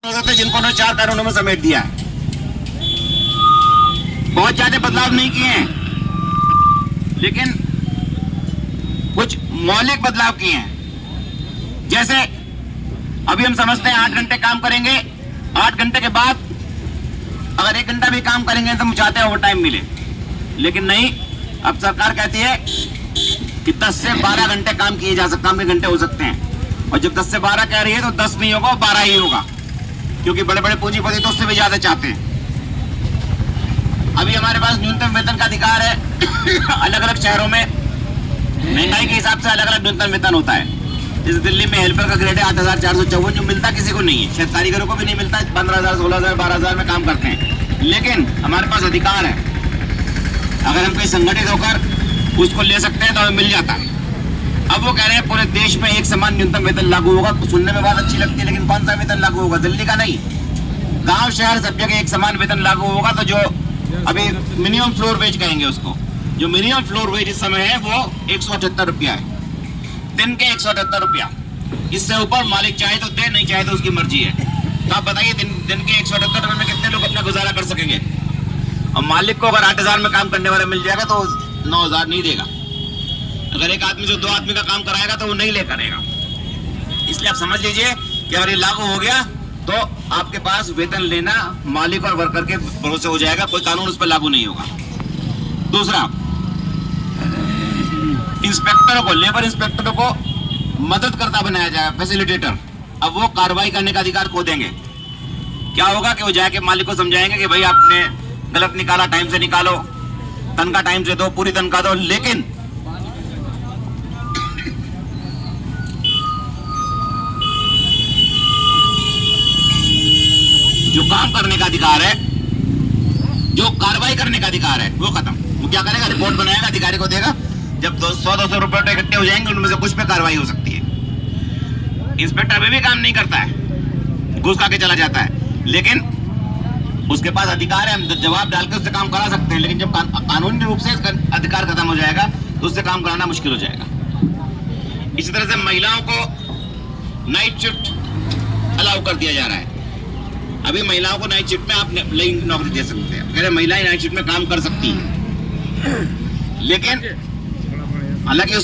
जिनको उन्होंने 4 कानूनों में समेट दिया है। बहुत ज्यादा बदलाव नहीं किए हैं, लेकिन कुछ मौलिक बदलाव किए हैं। जैसे अभी हम समझते हैं 8 घंटे काम करेंगे, 8 घंटे के बाद अगर 1 घंटा भी काम करेंगे तो हम चाहते हैं ओवर टाइम मिले, लेकिन नहीं। अब सरकार कहती है कि 10 से 12 घंटे काम किए जा सकते, काम के घंटे हो सकते हैं। और जब 10 से 12 कह रही है तो 10 नहीं होगा, 12 ही होगा, क्योंकि बड़े बड़े पूंजीपति तो उससे भी ज्यादा चाहते हैं। अभी हमारे पास न्यूनतम वेतन का अधिकार है। अलग अलग शहरों में महंगाई के हिसाब से अलग अलग न्यूनतम वेतन होता है। जैसे दिल्ली में हेल्पर का ग्रेड है 8,454, जो मिलता किसी को नहीं है, शायद कारीगरों को भी नहीं मिलता। 15,000, 16,000, 12,000 में काम करते हैं, लेकिन हमारे पास अधिकार है। अगर हम कहीं संगठित होकर उसको ले सकते हैं तो हमें मिल जाता है। अब वो कह रहे हैं पूरे देश में एक समान न्यूनतम वेतन लागू होगा। तो सुनने में बात अच्छी लगती है, लेकिन कौन सा वेतन लागू होगा? दिल्ली का नहीं, गांव शहर सब जगह एक समान वेतन लागू होगा। तो जो अभी मिनिमम फ्लोर वेज कहेंगे उसको, जो मिनिमम फ्लोर वेज इस समय है वो 178 रुपया है, दिन के 178 रुपया। इससे ऊपर मालिक चाहे तो दे, नहीं चाहे तो उसकी मर्जी है। तो आप बताइए दिन के 178 रुपये में कितने लोग अपना गुजारा कर सकेंगे? और मालिक को अगर 8,000 में काम करने वाला मिल जाएगा तो 9,000 नहीं देगा। अगर एक आदमी जो 2 आदमी का काम कराएगा तो वो नहीं ले करेगा। इसलिए आप समझ लीजिए कि अगर ये लागू हो गया तो आपके पास वेतन लेना मालिक और वर्कर के भरोसे हो जाएगा, कोई कानून उस पर लागू नहीं होगा। दूसरा, इंस्पेक्टरों को, लेबर इंस्पेक्टरों को मदद करता बनाया जाएगा, फैसिलिटेटर। अब वो कार्रवाई करने का अधिकार खो देंगे। क्या होगा कि वो जाके मालिक को समझाएंगे कि भाई आपने गलत निकाला, टाइम से निकालो, तनख्वाह टाइम से दो, पूरी तनख्वाह दो। लेकिन जो काम करने का अधिकार है, जो कार्रवाई करने का अधिकार है, वो खत्म। वो क्या करेगा? रिपोर्ट बनाएगा, अधिकारी को देगा। जब 100-200 रुपए इकट्ठे हो जाएंगे, उनमें से कुछ पे कार्रवाई हो सकती है। इंस्पेक्टर अभी भी काम नहीं करता है, घूस खा के चला जाता है, लेकिन उसके पास अधिकार है, हम जवाब डाल के उससे काम करा सकते हैं। लेकिन जब कानूनी रूप से अधिकार खत्म हो जाएगा तो उससे काम कराना मुश्किल हो जाएगा। इसी तरह से महिलाओं को नाइट शिफ्ट अलाउ कर दिया जा रहा है। अभी महिलाओं को नाइट शिफ्ट में आप नौकरी दे सकते हैं, अगर महिलाएं नाइट शिफ्ट में काम कर सकती हैं, लेकिन हालांकि उसमें